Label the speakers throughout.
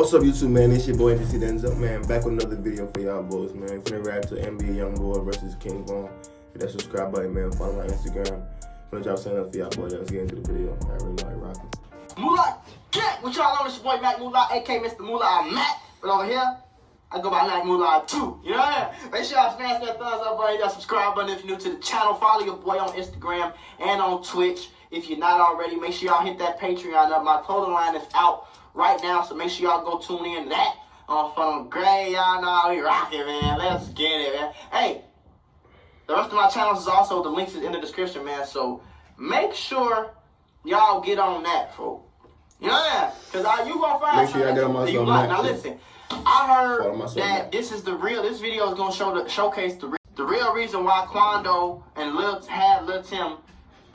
Speaker 1: What's up, YouTube, man? It's your boy DC Denzel, man. Back with another video for y'all boys, man. Finna rap to NBA Youngboy versus King Von. Hit that subscribe button, man. Follow my Instagram. Finna drop something up for y'all boys. Let's get into the video. I already know I rockin'.
Speaker 2: Moolah, get what y'all on? It's your boy Mac Moolah, aka Mr. Moolah. I'm Mac, but over here, I go by Mac Moolah too. You know what I mean? Make sure y'all smash that thumbs up button, hit that subscribe button if you're new to the channel. Follow your boy on Instagram and on Twitch. If you're not already, make sure y'all hit that Patreon up. My clothing line is out right now, so make sure y'all go tune in to that. On Funnel Gray, y'all know we rockin', man. Let's get it, man. Hey, the rest of my channels is also, the links is in the description, man. So make sure y'all get on that, folks. You know that? Because you gonna find
Speaker 1: make sure y'all get on my
Speaker 2: you like. Now listen, I heard that this is the real. This video is gonna showcase the real reason why Quando and Lil Tim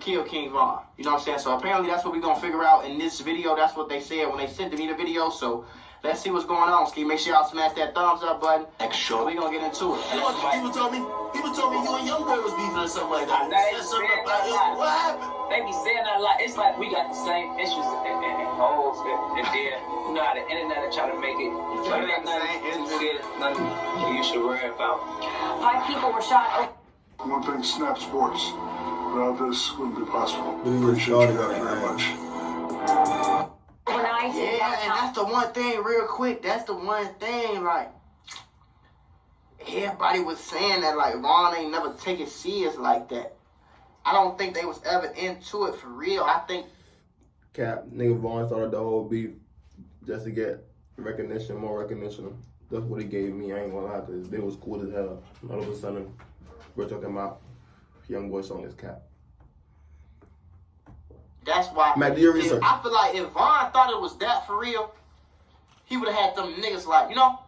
Speaker 2: killed King Von. You know what I'm saying? So apparently that's what we're gonna figure out in this video. That's what they said when they sent me the video. So let's see what's going on, Ski. Make sure y'all smash that thumbs up button. Next show, we gonna get into it.
Speaker 3: People told me you and Youngboy was beefing or something like that. What happened?
Speaker 4: They be saying that a lot. It's like we got the same issues and holes and then you know how the internet will try to make it. But it ain't nothing you should worry about.
Speaker 5: 5 people were shot.
Speaker 6: One thing, Snap Sports. Without this, wouldn't be possible.
Speaker 1: Appreciate
Speaker 6: you guys very much.
Speaker 5: Overnight.
Speaker 2: Yeah, and that's the one thing, real quick. That's the one thing, like, everybody was saying that, like, Ron ain't never take it serious like that. I don't think they was ever into it for real. I think
Speaker 1: Cap, nigga Vaughn started the whole beef just to get recognition, more recognition. That's what he gave me. I ain't gonna lie, because they was cool as hell. All of a sudden, we're talking about Youngboy song is Cap.
Speaker 2: that's why.
Speaker 1: Mac, do your research.
Speaker 2: I feel like if Vaughn thought it was that for real, he would have had them niggas like, you know,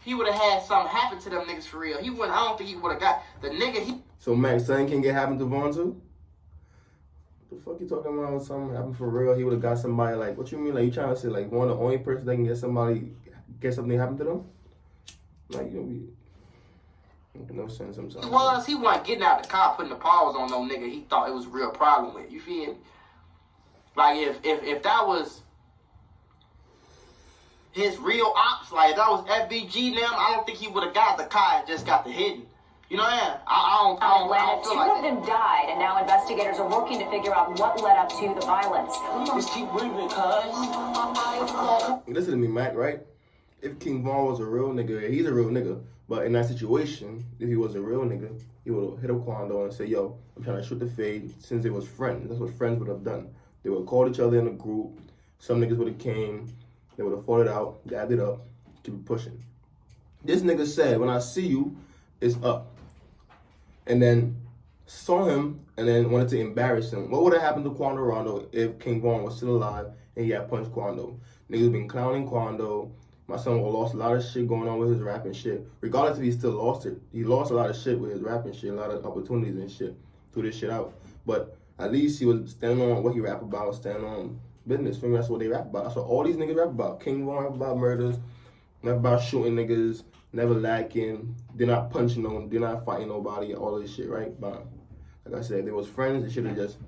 Speaker 2: he would have had something happen to them niggas for real. He wouldn't. I don't think he would have got the nigga.
Speaker 1: So Mac, something can get happen to Vaughn too? What the fuck you talking about? Something happened for real? He would have got somebody like, what you mean? Like you trying to say like Vaughn the only person that can get something happen to them? Like you know, no sense sometimes.
Speaker 2: He wasn't getting out the car putting the paws on no nigga he thought it was a real problem with. You feel me? Like if that was his real ops, like if that was FBG now, I don't think he would have got the car and just got the hidden. You know what I don't feel like that.
Speaker 5: 2 of them died, and now investigators are working to figure out what led up to the violence.
Speaker 4: Just keep breathing, cuz.
Speaker 1: Listen to me, Mac, right? If King Von was a real nigga, he's a real nigga. But in that situation, if he was a real nigga, he would have hit up Quando and say, yo, I'm trying to shoot the fade since they was friends. That's what friends would have done. They would have called each other in a group. Some niggas would have came. They would have fought it out, dabbed it up, keep it pushing. This nigga said, when I see you, it's up. And then saw him and then wanted to embarrass him. What would have happened to Quando Rondo if King Von was still alive and he had punched Quando? Niggas been clowning Quando. My son lost a lot of shit going on with his rap and shit. Regardless if he still lost it, he lost a lot of shit with his rap and shit, a lot of opportunities and shit, threw this shit out. But at least he was standing on what he rap about, standing on business. For me, that's what they rap about. That's what all these niggas rap about. King Von rap about murders, never about shooting niggas, never lacking, they're not punching them, they're not fighting nobody, all this shit, right? But like I said, they was friends, they should have just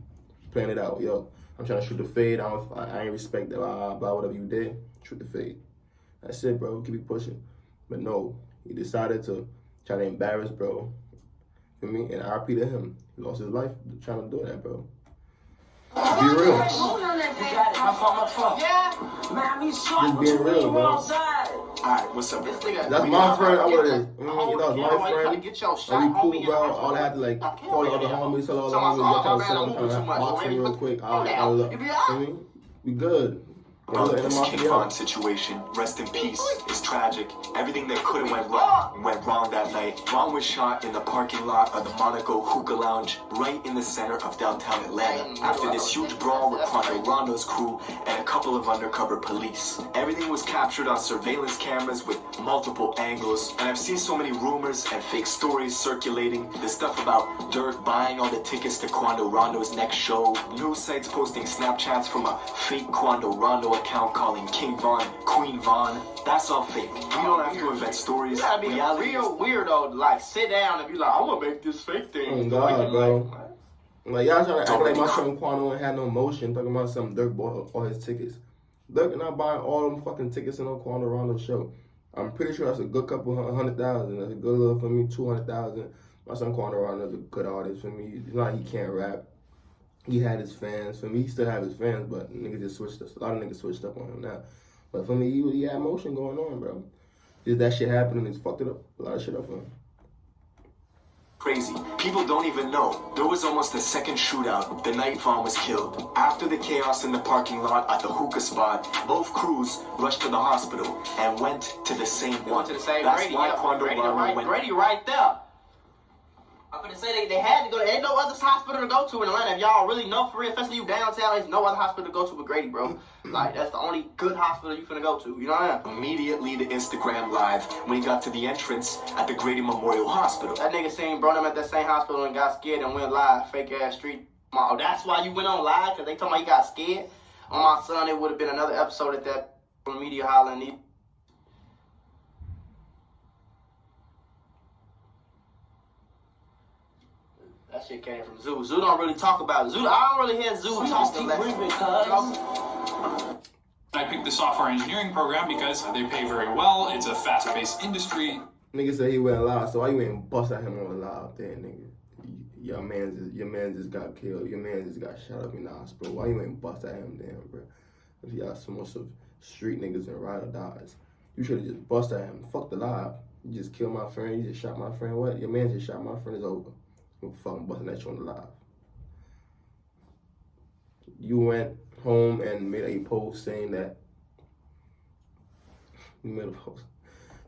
Speaker 1: planned it out. Yo, I'm trying to shoot the fade, I ain't respect that, blah, whatever you did, shoot the fade. That's it, bro. Keep it pushing. But no, he decided to try to embarrass, bro. You know what I mean? And RP to him. He lost his life trying to do that, bro. Be real.
Speaker 4: My fault.
Speaker 2: Yeah.
Speaker 4: Man, he's
Speaker 1: Just being real, bro.
Speaker 3: Alright, what's up?
Speaker 2: This nigga,
Speaker 1: That's my friend. I would have. You know,
Speaker 2: Homie,
Speaker 1: that's my friend.
Speaker 2: get your shot,
Speaker 1: And we cool,
Speaker 2: homie,
Speaker 1: bro.
Speaker 2: and
Speaker 1: All I had to like call the other homies, tell all the
Speaker 2: So
Speaker 1: homies,
Speaker 2: I'm
Speaker 1: trying to box him real quick.
Speaker 2: You be all right.
Speaker 1: We good.
Speaker 3: About this King Von situation, rest in peace, is tragic. Everything that could have went wrong that night. Von was shot in the parking lot of the Monaco Hookah Lounge, right in the center of downtown Atlanta, after this huge brawl with Quando Rondo's crew and a couple of undercover police. Everything was captured on surveillance cameras with multiple angles, and I've seen so many rumors and fake stories circulating. The stuff about Dirk buying all the tickets to Quando Rondo's next show, news sites posting Snapchats from a fake Quando Rondo account calling King Von Queen Von. That's all fake. We don't have to invent stories.
Speaker 2: You gotta be a real weirdo to like sit down and be like, I'm gonna make this fake thing.
Speaker 1: Oh God, bro. Like y'all trying to act like my son Quando ain't had no emotion, talking about some Dirk bought all his tickets. Dirk not buying all them fucking tickets in no Quando Rondo show. I'm pretty sure that's a good couple 100,000. That's a good little for me, 200,000. My son Quando Rondo's a good artist for me. It's not he can't rap. He had his fans. For me, he still have his fans, but niggas just switched up. A lot of niggas switched up on him now. But for me, he had motion going on, bro. Just that shit happened and it's fucked it up. A lot of shit up for him.
Speaker 3: Crazy. People don't even know. There was almost a second shootout the night Vaughn was killed. After the chaos in the parking lot at the hookah spot, both crews rushed to the hospital and went to the same one.
Speaker 2: To the same
Speaker 3: That's
Speaker 2: Grady,
Speaker 3: why
Speaker 2: yeah,
Speaker 3: Quando
Speaker 2: Grady,
Speaker 3: Rondo went.
Speaker 2: Grady right there. I'm gonna say they had to go. There ain't no other hospital to go to in Atlanta. If y'all really know for real, especially you downtown, there's no other hospital to go to but Grady, bro. Like, that's the only good hospital you finna go to. You know what I mean?
Speaker 3: Immediately to Instagram Live when he got to the entrance at the Grady Memorial Hospital.
Speaker 2: That nigga seen Burnham at that same hospital and got scared and went live. Fake ass street. Oh, that's why you went on live? Because they told me he got scared? On my son, it would have been another episode at that media hollering. That shit came from Zoo. Zoo don't really talk about Zoo. I don't really hear Zoo talking about
Speaker 7: I picked the software engineering program because they pay very well. It's a fast-paced industry.
Speaker 1: Nigga said he went live, so why you ain't bust at him on live then, nigga? Your man just got killed. Your man just got shot up in the hospital. Why you ain't bust at him then, bro? If y'all so much of street niggas and ride or dies, you should have just bust at him. Fuck the live. You just killed my friend. You just shot my friend. What? Your man just shot my friend. It's over. You fucking busting at you on the live. You went home and made a post saying that. You made a post.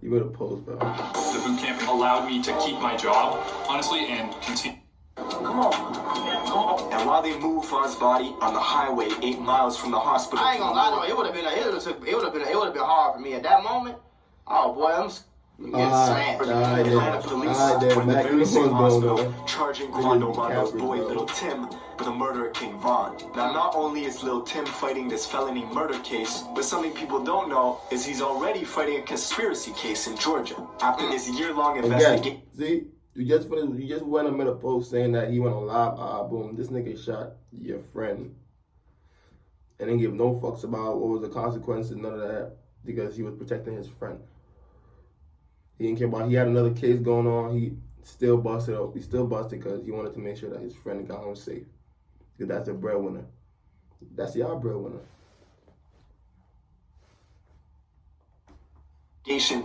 Speaker 1: You made a post, bro.
Speaker 7: The boot camp allowed me to keep my job, honestly, and continue.
Speaker 3: Come on. And while they moved Vaughn's body on the highway 8 miles from the hospital,
Speaker 2: I ain't gonna lie, though. It would have been hard for me at that moment. Oh boy, I'm slammed.
Speaker 3: Atlanta police were in the very same hospital charging Quando Rondo's boy Little Tim with the murder of King Von. Now, not only is Lil Tim fighting this felony murder case, but something people don't know is he's already fighting a conspiracy case in Georgia. After this year-long investigation.
Speaker 1: See, you just went and made a post saying that he went on live. Boom, this nigga shot your friend, and didn't give no fucks about what was the consequences, none of that, because he was protecting his friend. He didn't care about. He had another case going on. He still busted up. He still busted because he wanted to make sure that his friend got home safe. Because that's the breadwinner. That's y'all breadwinner.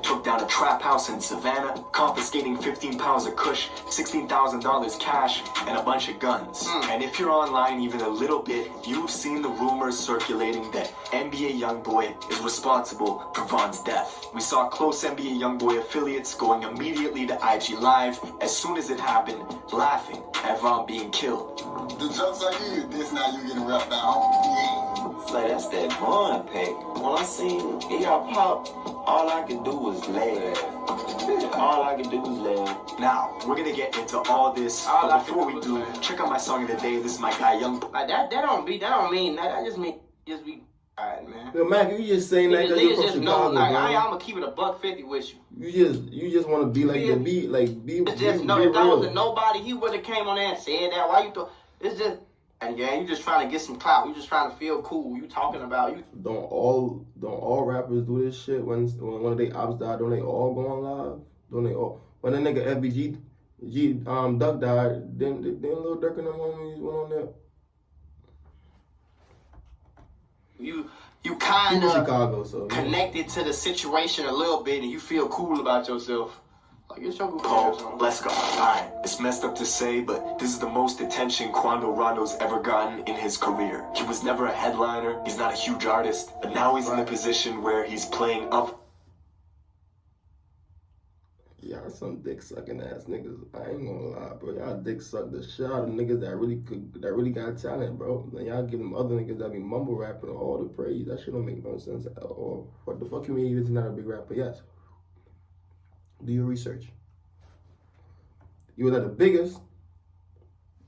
Speaker 3: Took down a trap house in Savannah, confiscating 15 pounds of kush, $16,000 cash, and a bunch of guns. And if you're online even a little bit, you've seen the rumors circulating that NBA Youngboy is responsible for Vaughn's death. We saw close NBA Youngboy affiliates going immediately to IG Live as soon as it happened, laughing at Vaughn being killed.
Speaker 8: The jokes are you, this now you getting wrapped down.
Speaker 9: Say that's that Vaughn pack. When I seen ER pop, all I could do was laugh. All I could do was laugh.
Speaker 3: Now, we're gonna get into all this, but before we do, check out my song of the day. This is my guy, Youngboy.
Speaker 2: Like that don't mean that. That just be alright, man.
Speaker 1: Yo, Mac, you just saying that because you're from Chicago,
Speaker 2: like,
Speaker 1: bro.
Speaker 2: I'm gonna keep it $150 with you.
Speaker 1: You just want to be like the beat, like be
Speaker 2: It's just
Speaker 1: be
Speaker 2: no. If that
Speaker 1: real.
Speaker 2: wasn't nobody, he would have came on there and said that. Why you thought? It's just. And yeah, you just trying to get some clout. You just trying to feel cool. You talking about you.
Speaker 1: Don't all rappers do this shit when one of their ops died? Don't they all go on live? Don't they all? When that nigga FBG Duck died, then Lil Durk and them homies went on there.
Speaker 2: You kind
Speaker 1: He's in
Speaker 2: of
Speaker 1: Chicago, so
Speaker 2: connected to the situation a little bit, and you feel cool about yourself. Like it's your goofy ass
Speaker 3: Oh,
Speaker 2: on.
Speaker 3: let's go. Alright, it's messed up to say, but this is the most attention Quando Rondo's ever gotten in his career. He was never a headliner, he's not a huge artist, but now he's in the position where he's playing up.
Speaker 1: Y'all some dick sucking ass niggas. I ain't gonna lie, bro. Y'all dick suck the shit out of niggas that really got talent, bro. And y'all give them other niggas that be mumble rapping all the praise. That shit don't make no sense at all. What the fuck you mean he's not a big rapper? Yes. Do your research. He was not the biggest,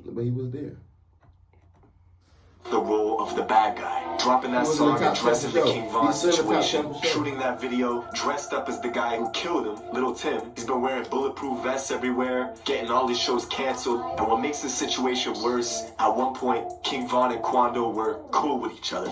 Speaker 1: but he was there.
Speaker 3: The role of the bad guy, dropping that
Speaker 1: He was in the
Speaker 3: song
Speaker 1: top 10
Speaker 3: addressing the
Speaker 1: for sure.
Speaker 3: King Von
Speaker 1: He's still in the top 10
Speaker 3: situation,
Speaker 1: for sure.
Speaker 3: shooting that video, dressed up as the guy who killed him, Little Tim. He's been wearing bulletproof vests everywhere, getting all his shows canceled, and what makes the situation worse, at one point, King Von and Quando were cool with each other.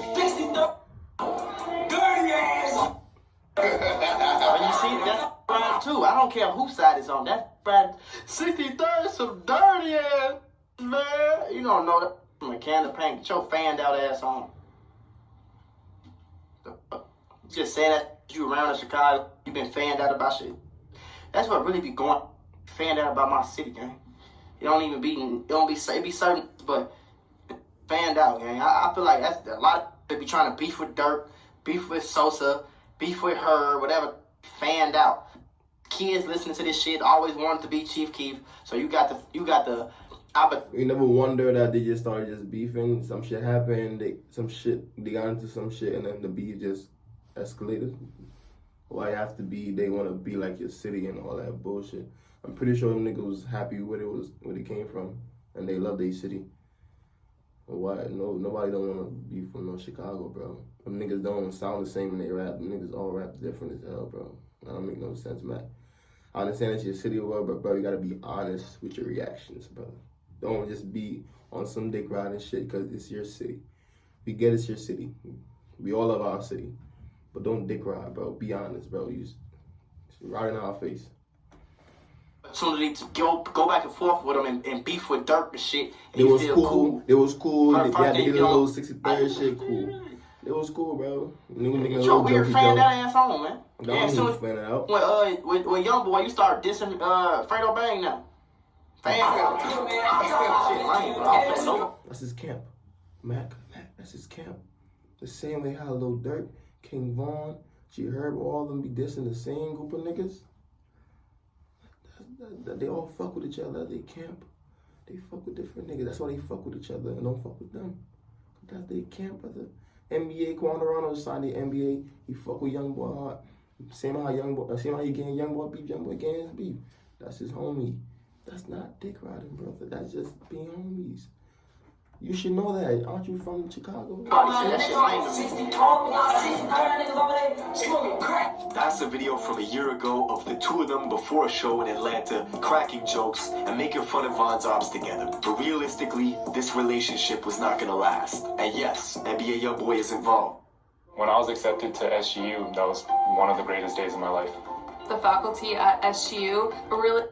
Speaker 2: You see, that's Brad too. I don't care whose side is on. That's Brad. 63rd, some dirty ass, man. You don't know that from a can of paint. Get your fanned out ass on. Just saying that you around in Chicago, you been fanned out about shit. That's what really be going. Fanned out about my city, gang. It don't even be. It don't be. It be certain, but fanned out, gang. I feel like that's a lot of people be trying to beef with Dirk, beef with Sosa, beef with her, whatever. Fanned out. Kids listening to this shit always wanted to be Chief Keef. So you got the.
Speaker 1: You never wonder that they just started just beefing. Some shit happened. They got into some shit, and then the beef just escalated. Why have to be? They want to be like your city and all that bullshit. I'm pretty sure them niggas was happy where it came from, and they love their city. Why? Nobody don't want to be from no Chicago, bro. Them niggas don't sound the same when they rap. Them niggas all rap different as hell, bro. That don't make no sense, man. I understand it's your city or whatever, but bro, you gotta be honest with your reactions, bro. Don't just be on some dick riding shit because it's your city. We get it's your city. We all love our city. But don't dick ride, bro. Be honest, bro. You just right in our face.
Speaker 2: Opportunity to go back and forth with them and beef with Dirk and shit. And
Speaker 1: It was cool. They did a little 63rd shit, cool. It was cool, bro.
Speaker 2: Get your weird fan that ass on, man.
Speaker 1: Don't fan it out.
Speaker 2: When Youngboy, you start dissing Fredo Bang now. Fan out.
Speaker 1: That's his camp. Mac, that's his camp. The same way how Lil Durk, King Von, G Herb, all of them be dissing the same group of niggas. They all fuck with each other. They camp. They fuck with different niggas. That's why they fuck with each other and don't fuck with them. That's they camp, brother. NBA, Quandarano signed the NBA. He fuck with Youngboy hard. Same how he getting Youngboy beef. Youngboy getting his beef. That's his homie. That's not dick riding, brother. That's just being homies. You should know that. Aren't you from Chicago?
Speaker 3: That's a video from a year ago of the two of them before a show in Atlanta, cracking jokes and making fun of Von's ops together. But realistically, this relationship was not gonna last. And yes, NBA Youngboy is involved.
Speaker 10: When I was accepted to SGU, that was one of the greatest days of my life.
Speaker 11: The faculty at SGU were really...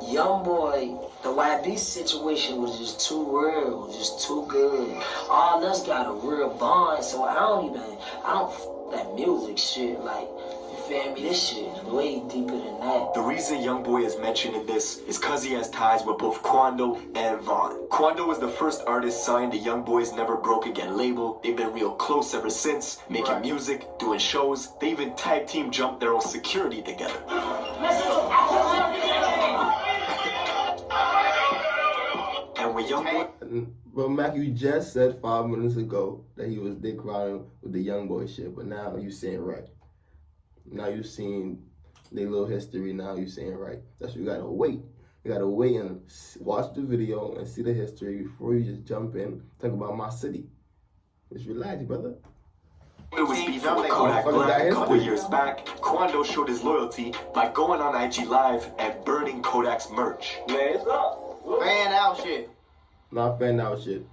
Speaker 12: Youngboy, the YB situation was just too real, just too good. All us got a real bond, so I don't f that music shit, like, you feel me? This shit is way deeper than that.
Speaker 3: The reason Youngboy is mentioned in this is cause he has ties with both Quando and Von. Quando was the first artist signed to Youngboy's Never Broke Again label. They've been real close ever since, making music, doing shows. They even tag team jumped their own security together. And with Youngboy...
Speaker 1: But Mac, you just said 5 minutes ago that he was dick riding with the Youngboy shit, but now you saying right. Now you seen their little history, now you saying right. That's what you gotta wait. You gotta wait and watch the video and see the history before you just jump in, talk about my city. Just relax, brother.
Speaker 3: It was beefing with Kodak Black a couple years back. Quando showed his loyalty by going on IG Live and burning Kodak's merch.
Speaker 4: Man, it's up.
Speaker 2: Fan out shit.
Speaker 1: Not fan out shit.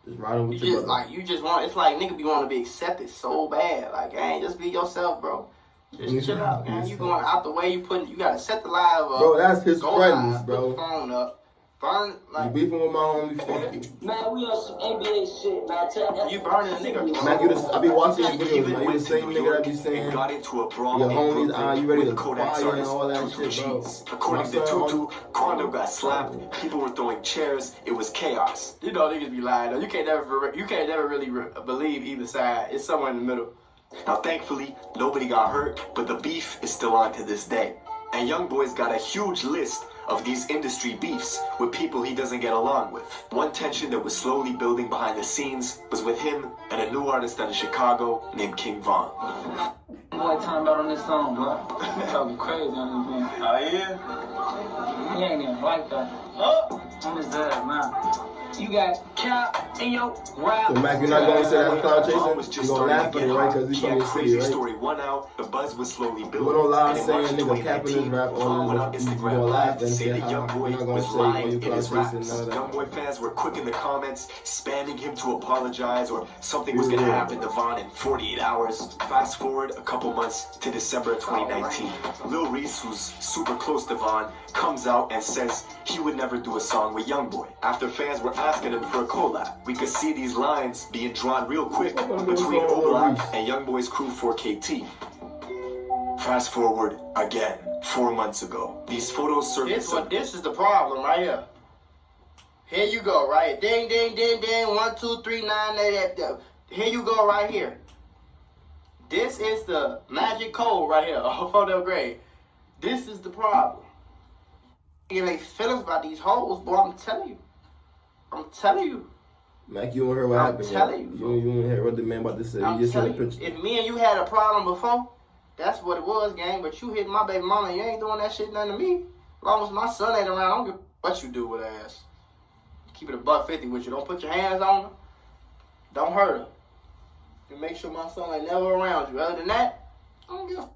Speaker 1: Just riding with your brother.
Speaker 2: Like, you just want, it's like nigga be wanting to be accepted so bad. Like, gang, just be yourself, bro. Just chill out, man. You going out the way, you gotta set the live up.
Speaker 1: Bro, that's his
Speaker 2: go
Speaker 1: friends,
Speaker 2: live,
Speaker 1: bro.
Speaker 2: Put the phone up. Burn, like,
Speaker 1: you beefing with my homie, fuck you.
Speaker 12: Man, we on some NBA shit, man.
Speaker 2: You burning a nigga.
Speaker 1: Man, I be watching your videos, man. You the same nigga that be saying
Speaker 3: got into a brawl
Speaker 1: your homies, you ready to
Speaker 3: Kodak's
Speaker 1: fire and all that
Speaker 3: Tutu
Speaker 1: shit, bro.
Speaker 3: Cheese. According to Tutu, Quando got slapped, people were throwing chairs, it was chaos.
Speaker 2: You know niggas be lying though. You can't never really believe either side. It's somewhere in the middle.
Speaker 3: Now thankfully, nobody got hurt, but the beef is still on to this day. And Youngboy's got a huge list of these industry beefs with people he doesn't get along with. One tension that was slowly building behind the scenes was with him and a new artist out of Chicago named King Von.
Speaker 12: Boy, talking about on this song, bro. You talking crazy on this man.
Speaker 4: Oh, yeah?
Speaker 12: He ain't even like that. Oh! On his dad, man. You got Cap in your rap.
Speaker 1: So Mac, you're not gonna say that's cloud
Speaker 3: Vaughn was
Speaker 1: chasing?
Speaker 3: just
Speaker 1: You're gonna laugh at it, right? Because he's
Speaker 3: he
Speaker 1: from
Speaker 3: had
Speaker 1: your city,
Speaker 3: Crazy
Speaker 1: right?
Speaker 3: Story 1 out, the buzz was slowly building.
Speaker 1: You went on live
Speaker 3: And in
Speaker 1: saying
Speaker 3: March
Speaker 1: nigga capping his
Speaker 3: 2019,
Speaker 1: rap
Speaker 3: Vaughn went on
Speaker 1: on you
Speaker 3: Instagram
Speaker 1: gonna laugh
Speaker 3: Live to
Speaker 1: and
Speaker 3: say
Speaker 1: say
Speaker 3: that
Speaker 1: how
Speaker 3: Youngboy
Speaker 1: you're not gonna
Speaker 3: was
Speaker 1: say when
Speaker 3: lying
Speaker 1: you
Speaker 3: in
Speaker 1: cloud
Speaker 3: his
Speaker 1: chasing
Speaker 3: raps.
Speaker 1: none of that.
Speaker 3: Youngboy fans were quick in the comments, spamming him to apologize or something was gonna happen to Vaughn in 48 hours. Fast forward a couple months to December of 2019. Lil Reese, who's super close to Vaughn, comes out and says he would never do a song with Youngboy. After fans were asking him for a collab, we could see these lines being drawn real quick between Oblak and Youngboy's crew 4KT. Fast forward again, 4 months ago. These photos surfaced.
Speaker 2: This is the problem right here. Here you go, right? Ding, ding, ding, ding. 1, 2, 3, 9, 8, 8. Here you go, right here. This is the magic code right here. Photo grade. This is the problem. You make feelings about these hoes, boy. I'm telling you. I'm telling you.
Speaker 1: Mac, you don't hear what happened.
Speaker 2: I'm telling you.
Speaker 1: You don't hear what the man about to say.
Speaker 2: I'm
Speaker 1: You just
Speaker 2: telling
Speaker 1: seen the
Speaker 2: you.
Speaker 1: picture.
Speaker 2: If me and you had a problem before, that's what it was, gang. But you hit my baby mama, you ain't doing that shit nothing to me. As long as my son ain't around, I don't give what you do with her ass. Keep it $150 with you. Don't put your hands on her. Don't hurt her. And make sure my son ain't never around you. Other than that, I don't give a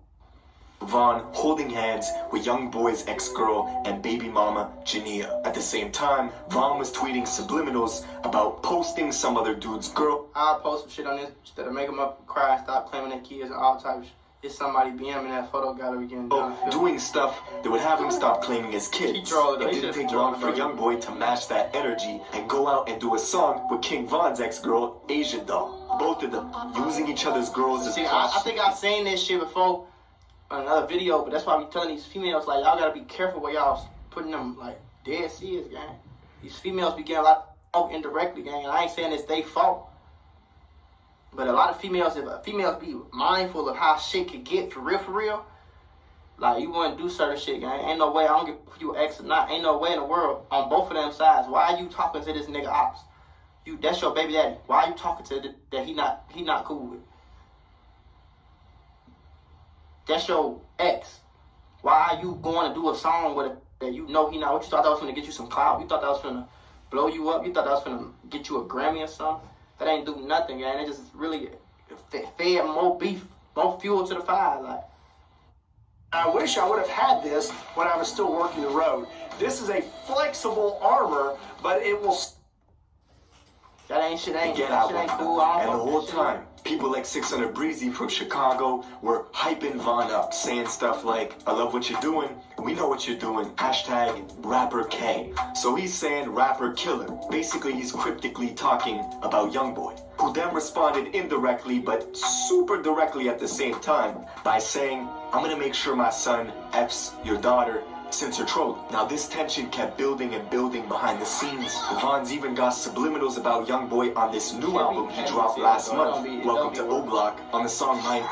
Speaker 3: Vaughn holding hands with Youngboy's ex-girl and baby mama, Jania. At the same time, Vaughn was tweeting subliminals about posting some other dude's girl.
Speaker 2: I'll post some shit on this instead of make them up and cry, stop claiming their kids and all types of shit. It's somebody BMing that photo gallery getting done.
Speaker 3: Doing stuff that would have him stop claiming his kids. It didn't take long for Youngboy to match that energy and go out and do a song with King Von's ex-girl, Asian Doll. Both of them using each other's girls as
Speaker 2: I think I've seen this shit before on another video, but that's why I be telling these females, like, y'all gotta be careful where y'all putting them, like, dead serious, gang. These females be getting a lot of indirectly, gang, and I ain't saying it's their fault. But a lot of females, if females be mindful of how shit could get for real, like, you wouldn't do certain shit, gang. Ain't no way, I don't give if you ex or not, ain't no way in the world on both of them sides. Why are you talking to this nigga Ops? That's your baby daddy. Why are you talking to that he not cool with? That's your ex. Why are you going to do a song with it that you know he not? What you thought that was gonna get you some clout? You thought that was gonna blow you up? You thought that was gonna get you a Grammy or something? That ain't do nothing, gang. It just really fed more beef, more fuel to the fire. Like,
Speaker 13: I wish I would have had this when I was still working the road. This is a flexible armor, but it will.
Speaker 2: That ain't shit. Ain't
Speaker 3: get out.
Speaker 2: Shit ain't cool.
Speaker 3: And the whole time, people like 600 Breezy from Chicago were hyping Vaughn up, saying stuff like, I love what you're doing, we know what you're doing, hashtag rapper K. So he's saying rapper killer. Basically, he's cryptically talking about Youngboy, who then responded indirectly but super directly at the same time by saying, I'm gonna make sure my son F's your daughter since her trolling. Now this tension kept building and building behind the scenes. Vaughn's even got subliminals about Youngboy on this new album he dropped last month, Welcome to O-Block. On the song Mine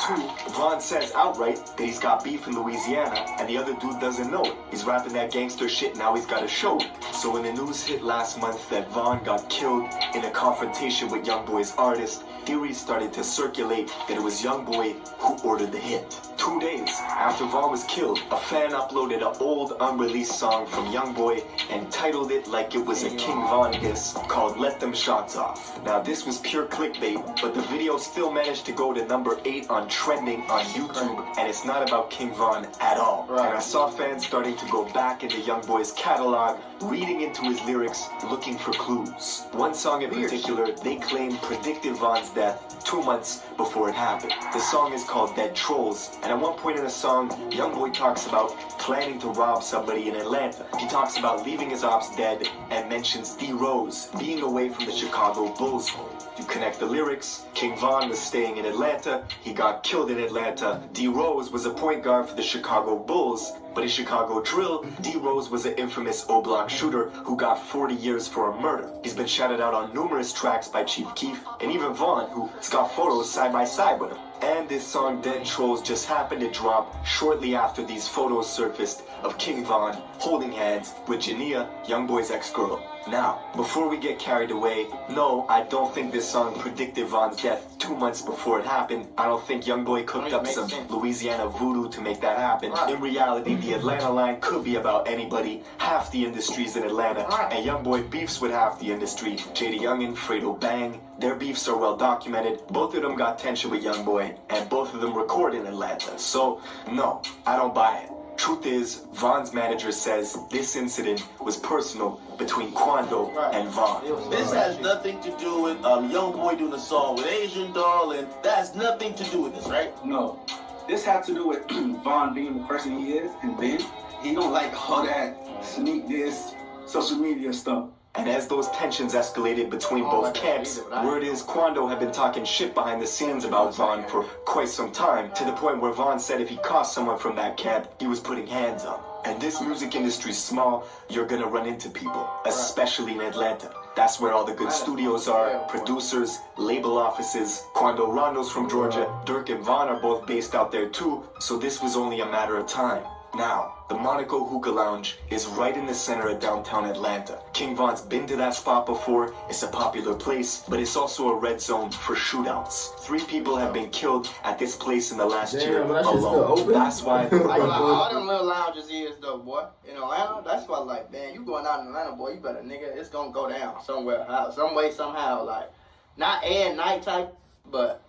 Speaker 3: 2, Vaughn says outright that he's got beef in Louisiana and the other dude doesn't know it. He's rapping that gangster shit, now he's got to show it. So when the news hit last month that Vaughn got killed in a confrontation with Youngboy's artist, theories started to circulate that it was Youngboy who ordered the hit. 2 days after Vaughn was killed, a fan uploaded an old unreleased song from Youngboy and titled it like it was a King Von diss called Let Them Shots Off. Now this was pure clickbait, but the video still managed to go to number 8 on trending on YouTube, and it's not about King Von at all. And I saw fans starting to go back into Youngboy's catalog, reading into his lyrics, looking for clues. One song in particular, they claim predicted Von's death 2 months before it happened. The song is called Dead Trolls, and at one point in the song, Youngboy talks about planning to rob somebody in Atlanta. He talks about leaving his ops dead and mentions D Rose being away from the Chicago Bulls home. You connect the lyrics, King Von was staying in Atlanta, he got killed in Atlanta. D Rose was a point guard for the Chicago Bulls, but in Chicago drill, D Rose was an infamous O-Block shooter who got 40 years for a murder. He's been shouted out on numerous tracks by Chief Keef and even Vaughn, who's got photos side by side with him. And this song Dead Trolls just happened to drop shortly after these photos surfaced of King Von holding hands with Jania, Youngboy's ex-girl. Now, before we get carried away, no, I don't think this song predicted Von's death 2 months before it happened. I don't think Youngboy cooked up some Louisiana voodoo to make that happen. In reality, the Atlanta line could be about anybody. Half the industry's in Atlanta, and Youngboy beefs with half the industry. JD Youngin, Fredo Bang, their beefs are well documented. Both of them got tension with Youngboy, and both of them record in Atlanta. So, no, I don't buy it. Truth is, Von's manager says this incident was personal between Quando and Von.
Speaker 14: This has nothing to do with Youngboy doing a song with Asian Doll, and that has nothing to do with this, right?
Speaker 15: No. This has to do with Von being the person he is, and then he don't like all that sneak this social media stuff.
Speaker 3: And as those tensions escalated between both camps, word is Quando had been talking shit behind the scenes about Von for quite some time, to the point where Von said if he caught someone from that camp, he was putting hands on. And this music industry's small, you're gonna run into people, especially in Atlanta. That's where all the good studios are, producers, label offices. Quando Rondo's from Georgia, Dirk and Von are both based out there too, so this was only a matter of time. Now, the Monaco Hookah Lounge is right in the center of downtown Atlanta. King Von's been to that spot before. It's a popular place, but it's also a red zone for shootouts. 3 people have been killed at this place in the last year alone. That's why
Speaker 2: all them little lounges is though, boy. In Atlanta, that's why, like, man, you going out in Atlanta, boy, you better, nigga, it's gonna go down somewhere, some way, somehow, like, not at night type, but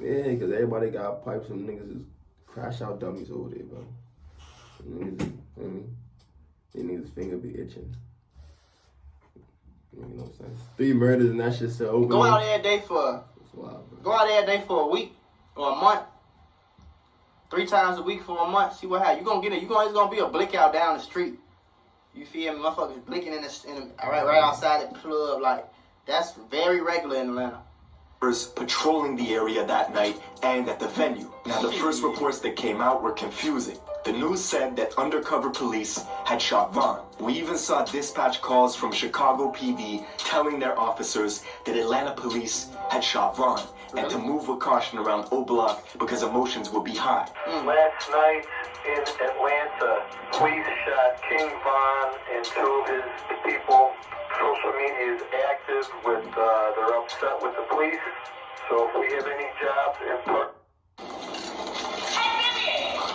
Speaker 1: yeah, because everybody got pipes and niggas is crash out dummies over there, bro. Niggas, I mean, these niggas' finger be itching. You know what I'm saying? 3 murders and that shit still open.
Speaker 2: Go out every day for a week or a month. 3 times a week for a month. See what happens. You gonna get it. It's gonna be a blick out down the street. You feel me? Motherfuckers blinking right outside the club. Like, that's very regular in Atlanta.
Speaker 3: Patrolling the area that night and at the venue. Now, the first reports that came out were confusing. The news said that undercover police had shot Von. We even saw dispatch calls from Chicago PD telling their officers that Atlanta police had shot Von and to move with caution around O Block because emotions would be high.
Speaker 16: Last night in Atlanta, police shot King Von and 2 of his people. Social media is active with, they're upset with the police. So if we have any jobs in part.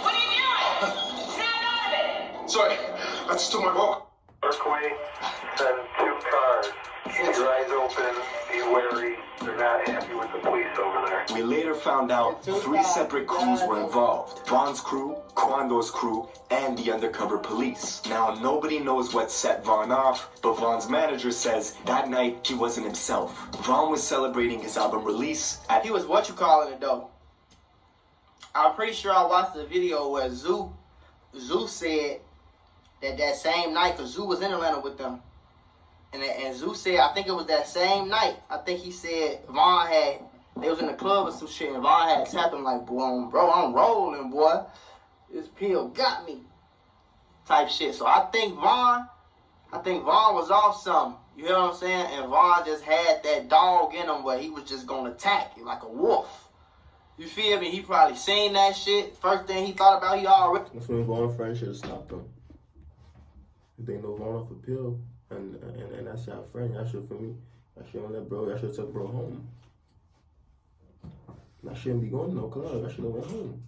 Speaker 17: What are you doing? Snap out of it!
Speaker 6: Sorry, I just took my ball.
Speaker 16: Parkway, send 2 cars. Keep your eyes open, be wary. They're not happy with the police over there.
Speaker 3: We later found out 3 separate crews were involved. Von's crew, Quando's crew, and the undercover police. Now, nobody knows what set Von off, but Von's manager says that night he wasn't himself. Von was celebrating his album release at...
Speaker 2: He was it though. I'm pretty sure I watched the video where Zoo said that same night, because Zoo was in Atlanta with them. And Zoo said, I think it was that same night, I think he said they was in the club or some shit, and Von had tapped him like, bro, I'm rolling, boy. This pill got me. Type shit. So I think Von was off something. You hear what I'm saying? And Von just had that dog in him where he was just gonna attack you like a wolf. You feel me? He probably seen that shit. First thing he thought about, he already.
Speaker 1: That's when Von friend should have stopped him. If they know Von off a pill. And that's your friend. Y'all should, for me, y'all shouldn't let bro, y'all should took bro home. I shouldn't be going to no club. I should have went home.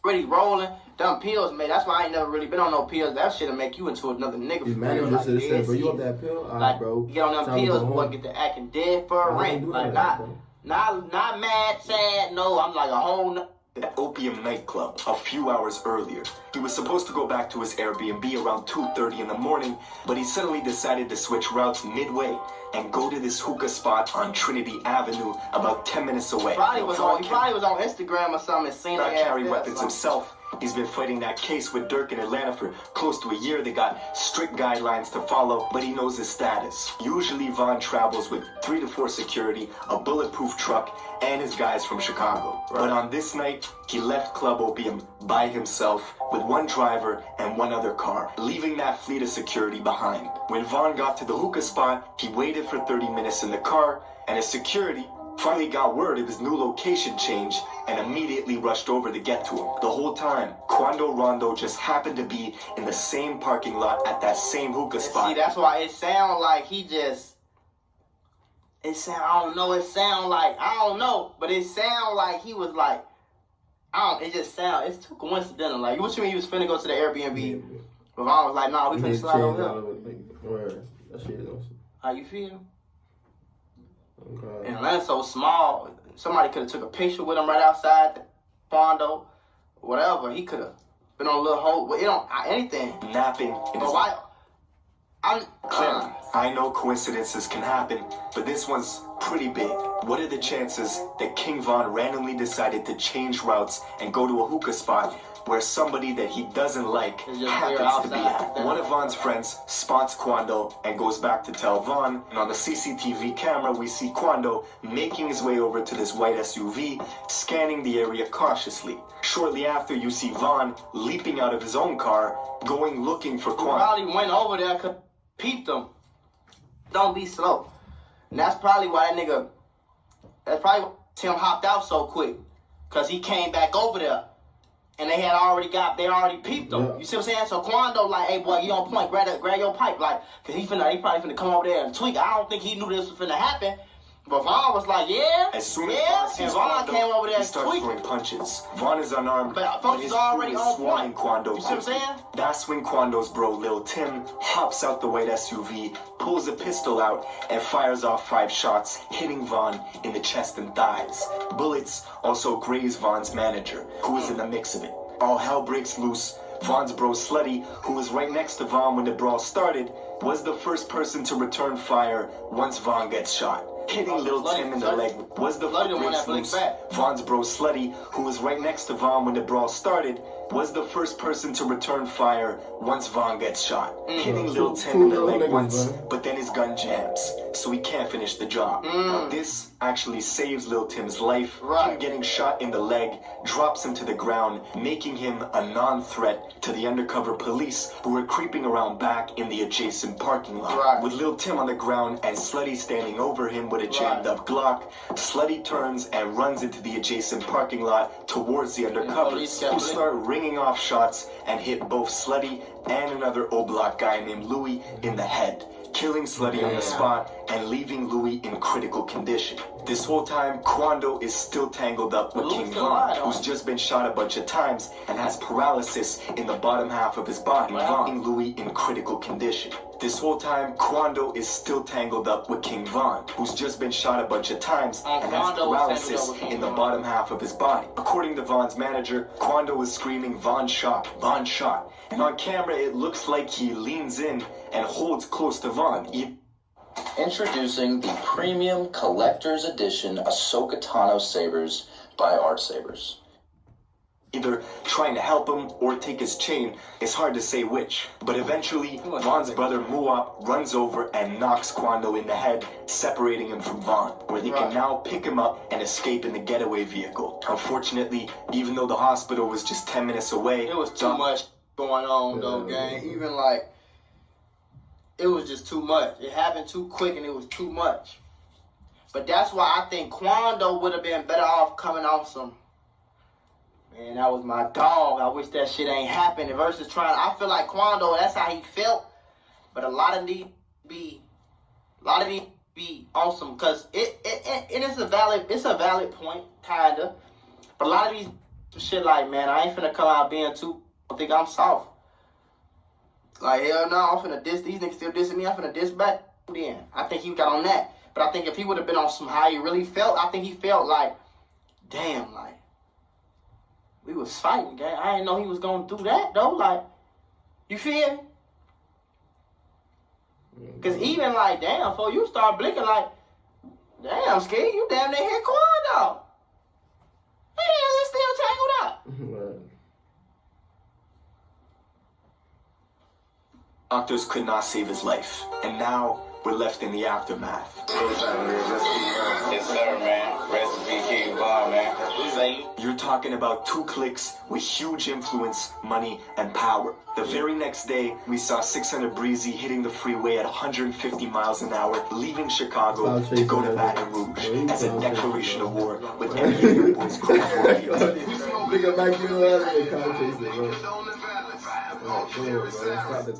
Speaker 2: Already rolling, them pills, man. That's why I ain't never really been on no pills. That shit'll make you into another nigga.
Speaker 1: His manager should have said, bro, you want that pill? All right, bro.
Speaker 2: You get on them pills, boy, get to acting dead for a rent. Like, not mad, sad, no. I'm like a whole
Speaker 3: at Opium nightclub a few hours earlier. He was supposed to go back to his Airbnb around 2:30 in the morning, but he suddenly decided to switch routes midway and go to this hookah spot on Trinity Avenue about 10 minutes away.
Speaker 2: He probably was on Instagram or something and seen
Speaker 3: not carry weapons himself. He's been fighting that case with Dirk in Atlanta for close to a year. They got strict guidelines to follow, but he knows his status. Usually Von travels with 3 to 4 security, a bulletproof truck, and his guys from Chicago. Right. But on this night, he left Club Opium by himself with 1 driver and 1 other car, leaving that fleet of security behind. When Von got to the hookah spot, he waited for 30 minutes in the car, and his security finally got word of his new location change and immediately rushed over to get to him. The whole time, Quando Rondo just happened to be in the same parking lot at that same hookah spot.
Speaker 2: See, that's why it sound like he just... I don't know, but it sound like he was like, it's too coincidental. Like, what you mean he was finna go to the Airbnb? But I was like, nah, we finna slide over here.
Speaker 1: That shit is awesome.
Speaker 2: How you feel?
Speaker 1: Okay.
Speaker 2: And Atlanta's so small, somebody could have took a picture with him right outside the condo, whatever. He could have been on a little hole, but it don't, anything.
Speaker 3: Napping in his...
Speaker 2: why?
Speaker 3: Clearly, I know coincidences can happen, but this one's pretty big. What are the chances that King Von randomly decided to change routes and go to a hookah spot where somebody that he doesn't like happens to be at? One of Von's friends spots Quando and goes back to tell Von, and on the CCTV camera we see Quando making his way over to this white SUV, scanning the area cautiously. Shortly after, you see Von leaping out of his own car, going looking for Quando.
Speaker 2: He probably went over there because peeped him. Don't be slow. And that's probably why that's probably why Tim hopped out so quick. Because he came back over there. And they already peeped him. Yeah. You see what I'm saying? So Quando like, hey boy, you on point, grab your pipe. Like, because he probably finna come over there and tweak. I don't think he knew this was finna happen. But Von was like, yeah.
Speaker 3: As soon as
Speaker 2: Von came over there
Speaker 3: he starts
Speaker 2: tweaking.
Speaker 3: throwing punches. Von is unarmed,
Speaker 2: but his already on point.
Speaker 3: Quando.
Speaker 2: You see what I'm saying?
Speaker 3: That's when Quando's bro, Lil Tim, hops out the white SUV, pulls a pistol out, and fires off 5 shots, hitting Von in the chest and thighs. Bullets also graze Von's manager, who is in the mix of it. All hell breaks loose. Von's bro, Slutty, who was right next to Von when the brawl started, was the first person to return fire once Von gets shot. Hitting Lil Tim in the leg was the breaks loose. Von's bro, Slutty, who was right next to Von when the brawl started, was the first person to return fire once Von gets shot. Hitting Lil Tim in the leg once, but then his gun jams, so he can't finish the job. Now this actually saves Lil Tim's life. Him getting shot in the leg drops him to the ground, making him a non-threat to the undercover police who were creeping around back in the adjacent parking lot. With Lil Tim on the ground and Slutty standing over him with a jammed up Glock, Slutty turns and runs into the adjacent parking lot towards the undercovers, who start ringing off shots and hit both Slutty and another O-Block guy named Louis in the head, killing Slutty on the spot and leaving Louis in critical condition. This whole time, Quando is still tangled up with King Von, who's just been shot a bunch of times and has paralysis in the bottom half of his body, leaving Louis in critical condition. This whole time, Quando is still tangled up with King Von, who's just been shot a bunch of times and has paralysis in the bottom half of his body. According to Von's manager, Quando was screaming, "Von shot, Von shot." And on camera, it looks like he leans in and holds close to Von.
Speaker 18: Introducing the premium collector's edition Ahsoka Tano sabers by Art Sabers.
Speaker 3: Either trying to help him or take his chain. It's hard to say which. But eventually, Von's brother Muop runs over and knocks Quando in the head, separating him from Von, where they can now pick him up and escape in the getaway vehicle. Unfortunately, even though the hospital was just 10 minutes away,
Speaker 2: it was too much going on though, gang. Even like, it was just too much. It happened too quick and it was too much. But that's why I think Quando would have been better off coming off some, man, that was my dog. I wish that shit ain't happened. Versus trying, I feel like Quando, that's how he felt. But a lot of these be awesome because it's a valid point, kinda. But a lot of these shit like, man, I ain't finna come out being too, I think I'm soft. Like, hell no, I'm finna diss, these niggas still dissing me, I'm finna diss back then. I think he got on that. But I think if he would have been on some how he really felt, I think he felt like, damn, like, we was fighting, gang. I didn't know he was gonna do that, though. Like, you feel me? Because even like, damn, before you start blinking like, damn, Ski, you damn near hit Quando. Hey, it's still tangled up.
Speaker 3: Doctors could not save his life, and now we're left in the aftermath.
Speaker 4: Yes, sir, man. Rest in peace, King Von, man.
Speaker 3: fame. You're talking about 2 clicks with huge influence, money, and power. The very next day, we saw 600 Breezy hitting the freeway at 150 miles an hour, leaving Chicago to go to Baton Rouge as a declaration of war with NBA Youngboy's crew for a
Speaker 1: Nigga, Mike, you know that ain't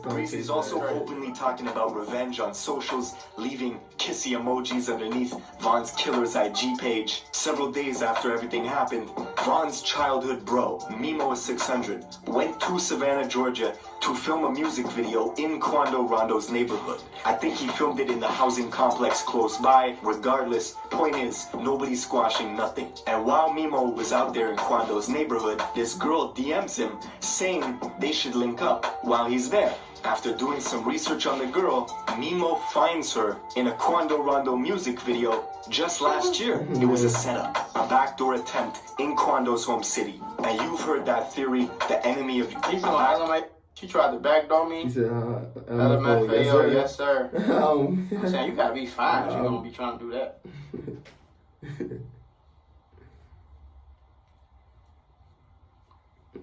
Speaker 3: Breezy's also openly talking about revenge on socials, leaving kissy emojis underneath Von's killer's IG page. Several days after everything happened, Von's childhood bro, Mimo600, went to Savannah, Georgia to film a music video in Quando Rondo's neighborhood. I think he filmed it in the housing complex close by. Regardless, point is, nobody's squashing nothing. And while Mimo was out there in Quando's neighborhood, this girl DMs him saying they should link up while he's there. After doing some research on the girl, Mimo finds her in a Quando Rondo music video just last year. It was a setup, a backdoor attempt in Quando's home city. And you've heard that theory, the enemy of...
Speaker 2: She tried to backdoor me.
Speaker 1: He said,
Speaker 2: LMFAO, yes sir. I'm saying, you gotta be fine if you're gonna be trying to do that.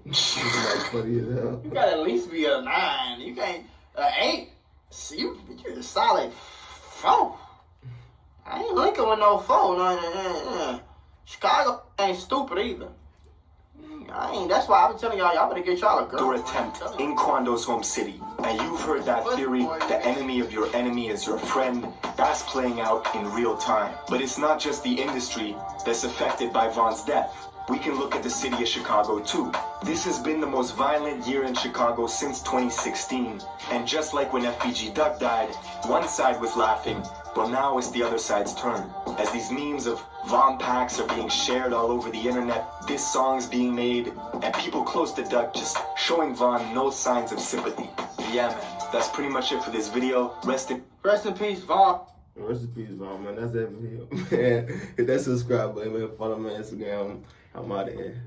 Speaker 2: You gotta at least be a 9. You can't 8. See, you're a solid 4. I ain't linking with no 4. No. Chicago ain't stupid either. That's why I've been telling y'all better get y'all a girl.
Speaker 3: Attempt in Quando's home city. And you've heard that theory, the enemy of your enemy is your friend. That's playing out in real time. But it's not just the industry that's affected by Von's death. We can look at the city of Chicago too. This has been the most violent year in Chicago since 2016. And just like when FBG Duck died, one side was laughing, but now it's the other side's turn. As these memes of Von packs are being shared all over the internet, this song's being made, and people close to Duck just showing Von no signs of sympathy. Yeah, man, that's pretty much it for this video. Rest in
Speaker 2: peace, Von.
Speaker 1: Rest in peace, Von, man. That's that video. Man, hit that subscribe button, man. Follow me on Instagram. I'm out of here.